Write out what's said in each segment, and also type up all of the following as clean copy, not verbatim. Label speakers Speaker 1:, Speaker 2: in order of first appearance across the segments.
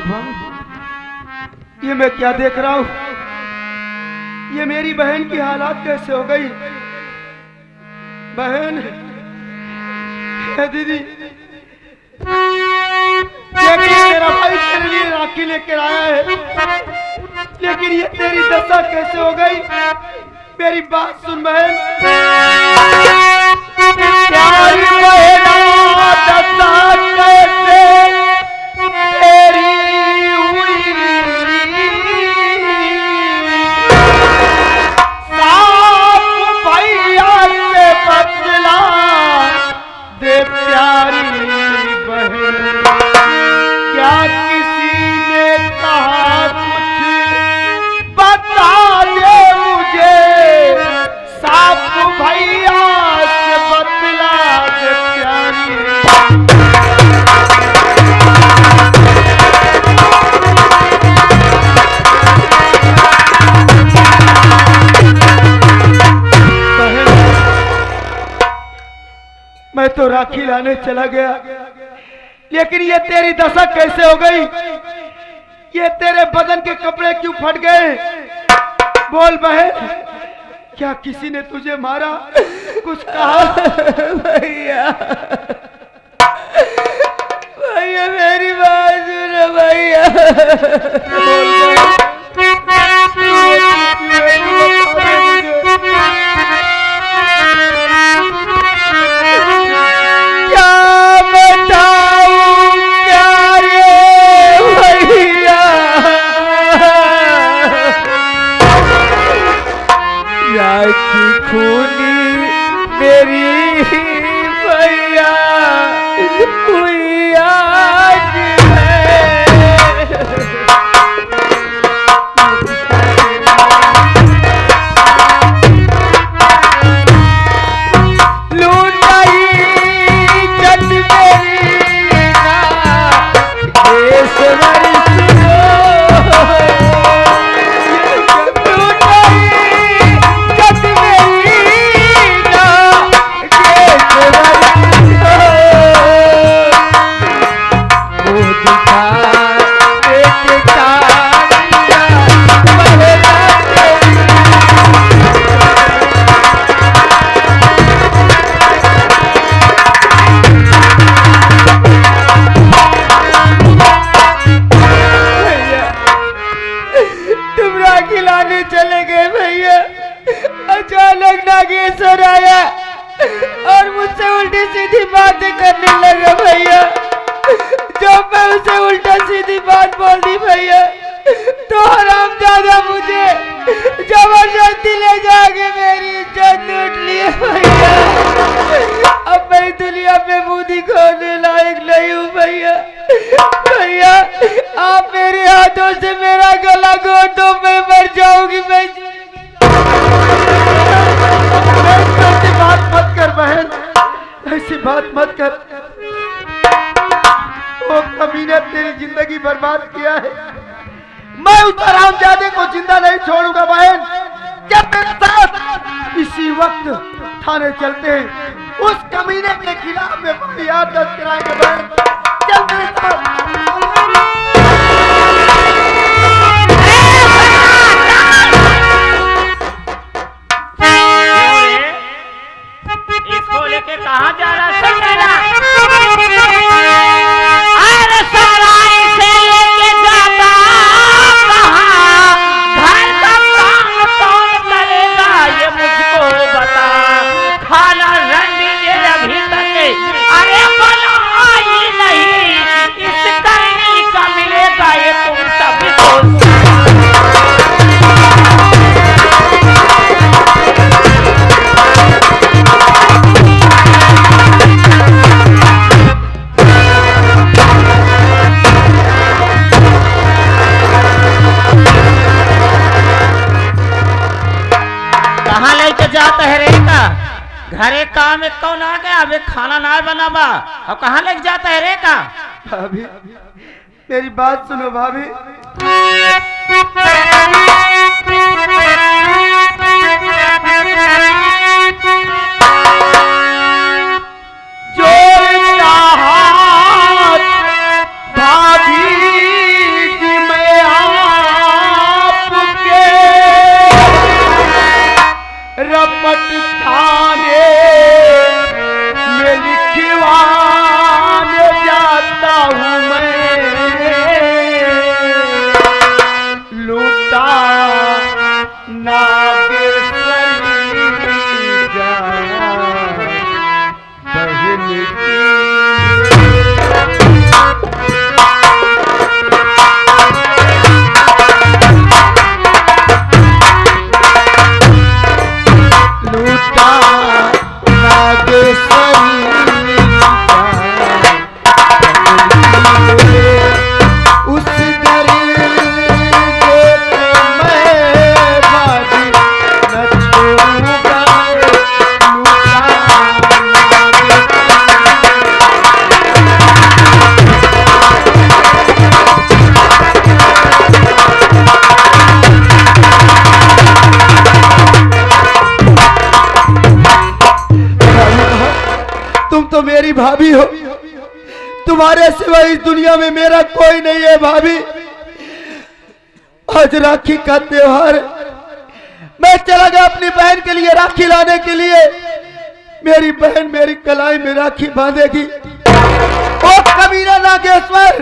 Speaker 1: भगवान, ये मैं क्या देख रहा हूँ? ये मेरी बहन की हालात कैसे हो गई? बहन, दीदी, तेरा भाई तेरे लिए राखी लेकर आया है, लेकिन ये तेरी दशा कैसे हो गई? मेरी बात सुन बहन। प्यारी बहना दशा कैसे तेरी हुई? साफ भैया से बदला दे प्यारी बहन। क्या किसी ने कहा कुछ बता दे मुझे, साफ भैया से बदला दे प्यारी। मैं तो राखी लाने चला गया, लेकिन ये तेरी दशा कैसे हो गई? ये तेरे बदन के कपड़े क्यों फट गए? बोल बहन, क्या किसी ने तुझे मारा? कुछ कहा?
Speaker 2: भैया, भैया मेरी बात सुनो भैया। खूनी मेरी भैया हुई आज लूटाई जट मेरी ना देशवरी चले गए भैया। अचानक नागेश्वर आया और मुझसे उल्टी सीधी बातें करने लगा भैया। जब मैं उसे उल्टा सीधी बात बोल दी भैया, तो हरामजादा मुझे जबरदस्ती ले जाके मेरी इज्जत लूट लिए भैया। अब मैं दुनिया में मुंह दिखाने लायक नहीं हूँ भैया। भैया, आप मेरे हाथों से मेरा गला घोट दो, मैं मर जाऊंगी। मैं
Speaker 1: ऐसी बात मत कर बहन, ऐसी बात मत कर। वो कमीने तेरी जिंदगी बर्बाद किया है। मैं उस हरामजादे को जिंदा नहीं छोड़ूंगा बहन। जब मेरे साथ इसी वक्त थाने चलते हैं, उस कमीने के खिलाफ में फरियाद दर्ज कराएंगे बहन। चल मेरे साथ।
Speaker 3: इसको लेके कहाँ जा रहा है? घरे काम एक कौन आ गया? अबे खाना ना बनाबा, अब कहाँ लग जाता है रे का?
Speaker 1: भाभी, मेरी बात सुनो भाभी। जो चाहत भाभी भाभी हो, तुम्हारे सिवा इस दुनिया में मेरा कोई नहीं है भाभी। आज राखी का त्योहार, मैं चला गया अपनी बहन के लिए राखी लाने के लिए। मेरी बहन मेरी कलाई में राखी बांधेगी। ओ कमीना नागेश्वर,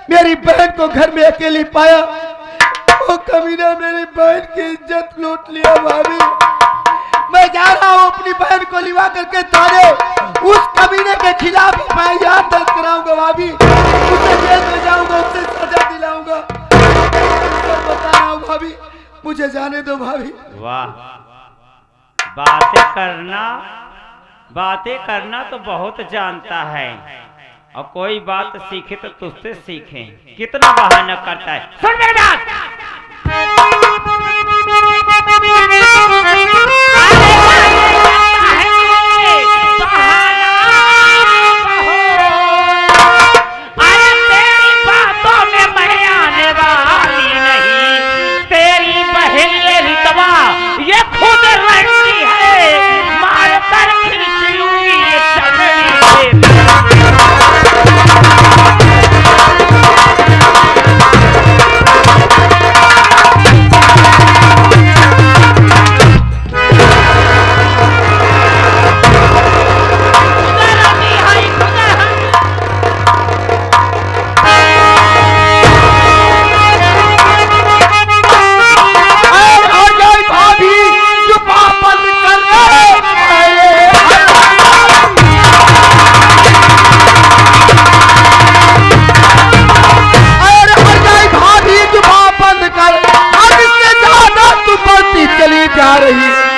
Speaker 1: मेरी बहन को घर में अकेली पाया। ओ कमीना मेरी बहन की इज्जत लूट लिया भाभी। मैं जा रहा हूँ अपनी बहन को लिवा करके थाने, उस कमीने के खिलाफ मैं याद दर्ज कराऊंगा भाभी। उसे जेल में जाऊंगा, उसे सजा दिलाऊंगा। बता रहा हूँ भाभी, मुझे जाने दो भाभी।
Speaker 3: वाह, बातें करना तो बहुत जानता है, और कोई बात सीखे तो तुझसे सीखे। कितना बहाना करता है। सुन मेरी बात, अरे तेरी बातों में मैं आने वाली नहीं। तेरी बहन ये रितवा ये खुद रंडी है, मार कर खींच लूंगी ये चमड़ी से।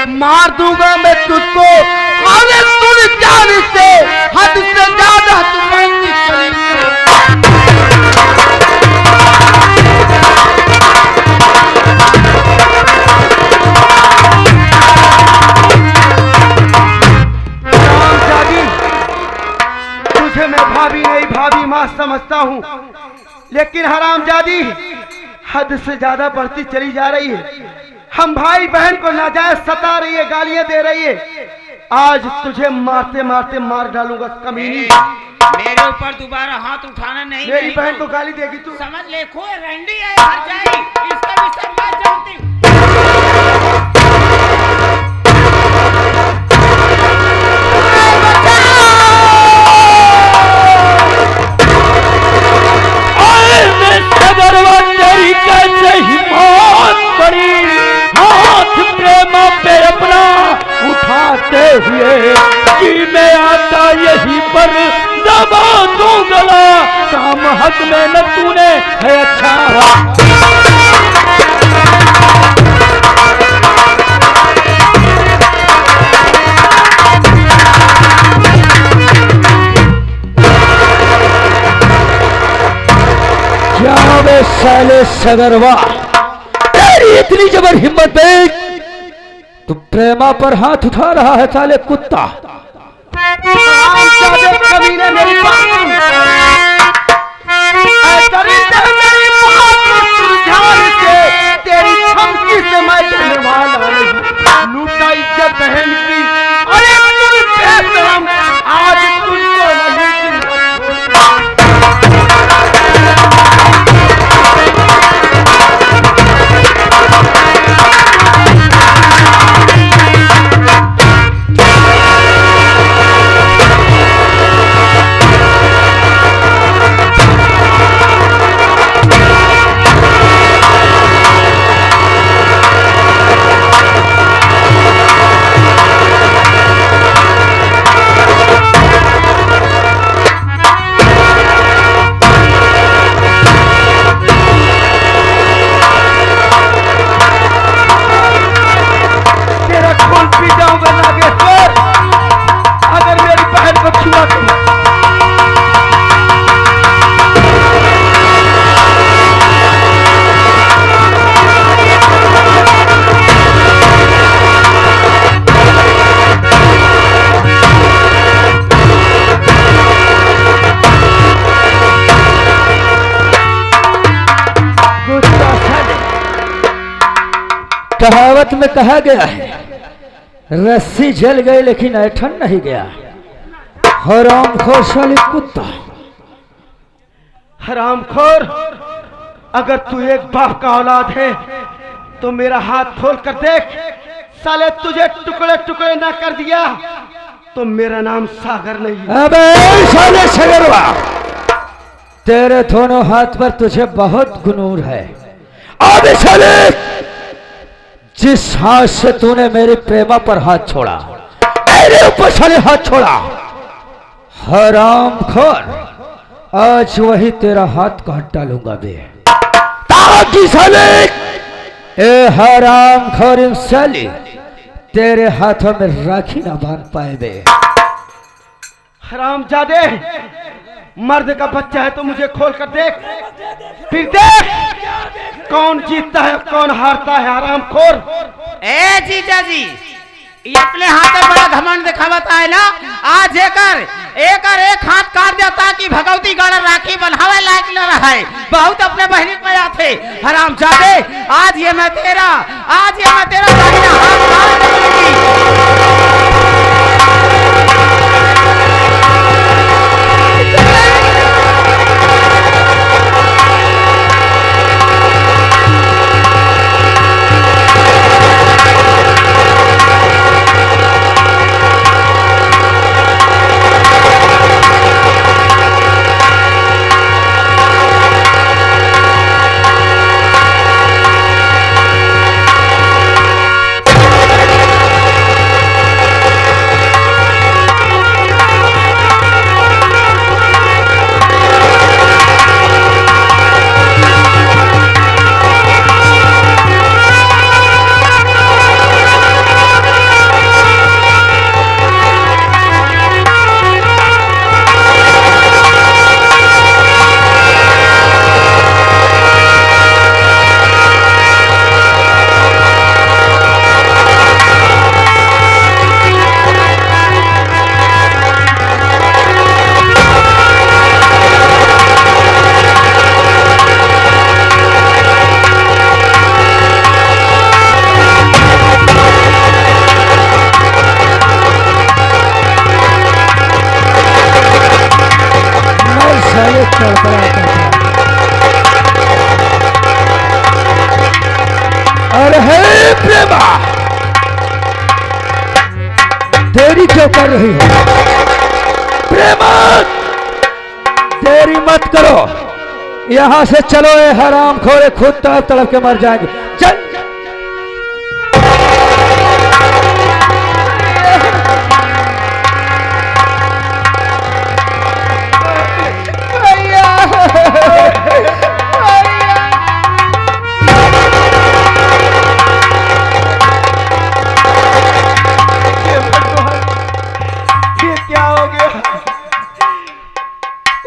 Speaker 1: मार दूंगा मैं तुझको। अरे तुम जान से हद से ज्यादा तू बनती चली। तुझे मैं भाभी नहीं भाभी माँ समझता हूँ, लेकिन हरामजादी हद से ज्यादा बढ़ती चली जा रही है। हम भाई बहन को नाजायज सता रही है, गालियां दे रही है। आज तुझे मारते मारते मार डालूंगा कमीनी।
Speaker 3: मेरे ऊपर दोबारा हाथ उठाना नहीं।
Speaker 1: मेरी बहन को गाली देगी तू?
Speaker 3: समझ ले, कोई रंडी है, हर जाएगी। इसका भी सब मैं जानती हूँ।
Speaker 2: तेरी कैसे हिम्मत पड़ी हाथ प्रेमा पे अपना उठाते हुए, जी में आता यही पर दबा दूं गला। काम हक में न तूने है अच्छा। क्या वे साले सगरवा, तेरी इतनी जबर हिम्मत है, तू प्रेमा पर हाथ उठा रहा है साले कुत्ता।
Speaker 1: कमीने मेरी तेरी धमकी से मैं डरने वाला नहीं। लूटा इज्जत बहन की। अरे आज तुझको नहीं।
Speaker 2: कहावत में कहा गया है, रस्सी जल गई लेकिन ऐठन नहीं गया। हरामखोर साले कुत्ता।
Speaker 1: हरामखोर, अगर तू एक बाप का औलाद है तो मेरा हाथ खोल कर देख। साले तुझे टुकड़े टुकड़े ना कर दिया तो मेरा नाम सागर नहीं।
Speaker 2: अबे साले सगरवा, तेरे दोनों हाथ पर तुझे बहुत गुनूर है। अबे साले, जिस हाथ से तूने मेरी प्रेमा पर हाथ छोड़ा, मेरे ऊपर साले हाथ छोड़ा, हरामखोर, आज वही तेरा हाथ काट डालूंगा बे, ताकि साले ए हरामखोर साले तेरे हाथों में राखी ना बांध पाए बे।
Speaker 1: हरामजादे, मर्द का बच्चा है तो मुझे खोल कर देख, फिर देख कौन जीतता है कौन हारता है। हरामखोर।
Speaker 3: ए जीजा जी, ये अपने हाथ में बड़ा घमंड दिखावता है ना। आज एक हाथ काट दिया ताकि भगवती गाड़ा राखी बनावे लायक न रहे। बहुत अपने बहनी पे आते हरामजादे, आज ये मैं तेरा दाहिना हाथ काट दूंगी।
Speaker 2: अरे हे प्रेमा, देरी क्यों कर रही हो? प्रेमा, देरी मत करो, यहां से चलो। ये हरामखोर खुद तड़प तड़प के मर जाएंगे। चल।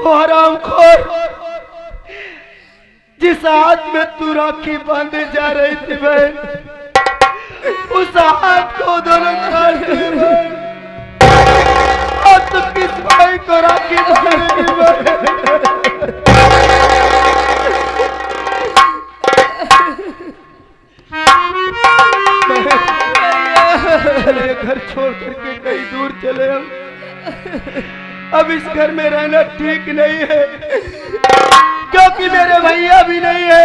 Speaker 1: हरामखोर, जिस हाथ में तू राखी बांधे जा रही थी बहन, उस हाथ को दोनों काट दिए बहन। और तू किस भाई को राखी बांधेगी बहन? चले घर छोड़ करके कहीं दूर चले हम। अब इस घर में रहना ठीक नहीं है, क्योंकि मेरे भैया भी नहीं है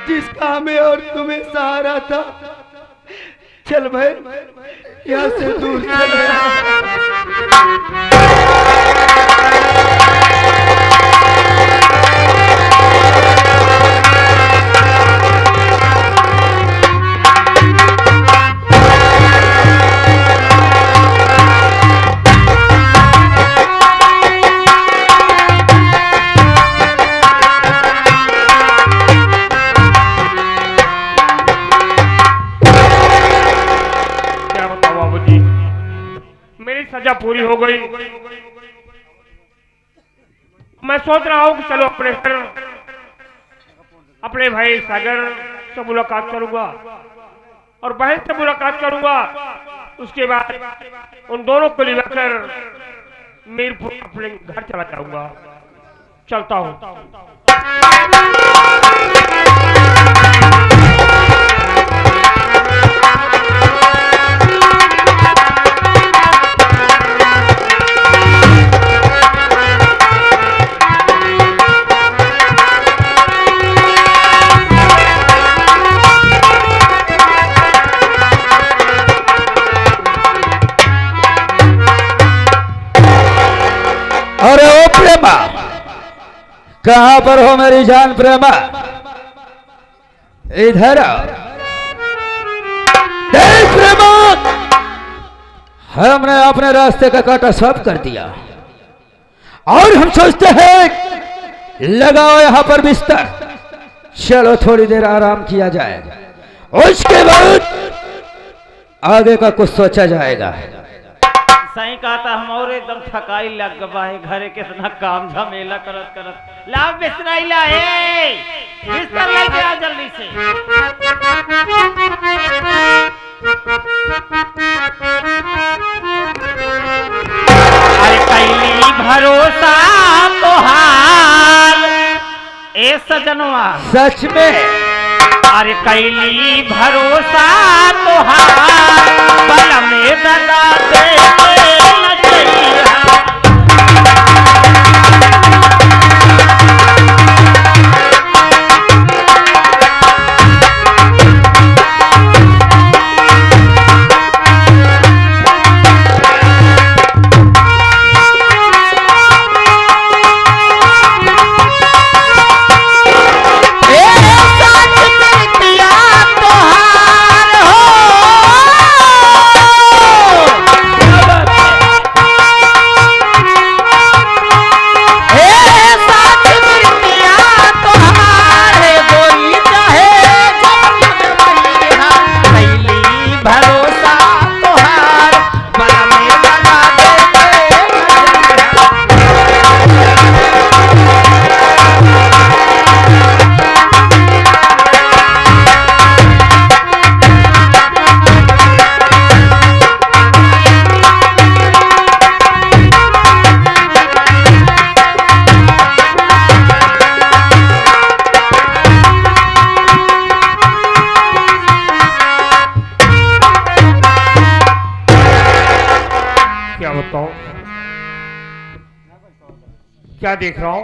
Speaker 1: जिसका हमें और तुम्हें सहारा था। चल भाई, यहाँ से दूर चले।
Speaker 4: सजा पूरी हो गई। मैं सोच रहा हूँ कि चलो अपने भाई सागर से मुलाकात करूंगा और बहन से मुलाकात करूंगा। उसके बाद उन दोनों को लेकर मीरपुर अपने घर चला जाऊंगा। चलता हूँ।
Speaker 2: कहां पर हो मेरी जान प्रेमा? इधर आओ। देख प्रेमा, हमने अपने रास्ते का कांटा साफ कर दिया और हम सोचते हैं लगाओ यहां पर बिस्तर, चलो थोड़ी देर आराम किया जाए, उसके बाद आगे का कुछ सोचा जाएगा।
Speaker 3: सही कहा था, हम और एकदम थकाई लग गवा है, घरे कितना काम झमेला करत करत। ला बिस्तर ला है, बिस्तर लेके आ जल्दी से। अरे कैली भरोसा तोहार ए सजनवा,
Speaker 2: सच में
Speaker 3: अरे कैली भरोसा तोहार, बल में दगा दे
Speaker 4: क्या देख रहा हूं?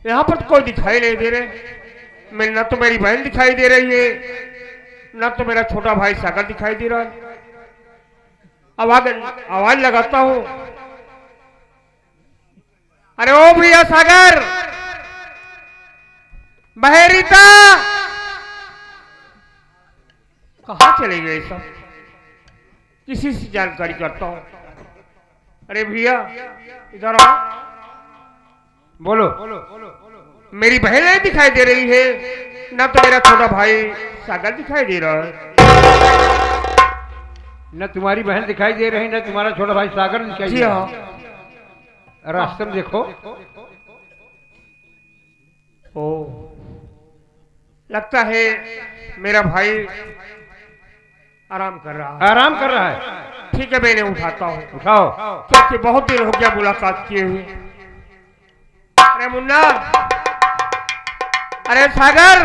Speaker 4: यहां पर कोई दिखाई नहीं दे रहे। मैं न तो मेरी बहन दिखाई दे रही है, न तो मेरा छोटा भाई सागर दिखाई दे रहा है। आवाज लगाता हूं, अरे ओ भैया सागर, बहरीता, कहां चले गए सब? किसी से जानकारी करता हूं। अरे भैया इधर आओ। बोलो। मेरी बहन नहीं दिखाई दे रही है, ना तो मेरा छोटा भाई सागर दिखाई दे रहा है।
Speaker 1: न तुम्हारी बहन दिखाई दे रही, न तुम्हारा छोटा भाई सागर दिखाई दे रहा है। रास्ते में देखो।
Speaker 4: ओ, लगता है मेरा भाई आराम कर रहा है।
Speaker 1: आराम कर रहा है।
Speaker 4: ठीक है, मैंने उठाता हूँ।
Speaker 1: उठाओ।
Speaker 4: क्योंकि बहुत देर हो गया मुलाकात किए हुए। अरे मुन्ना, अरे सागर,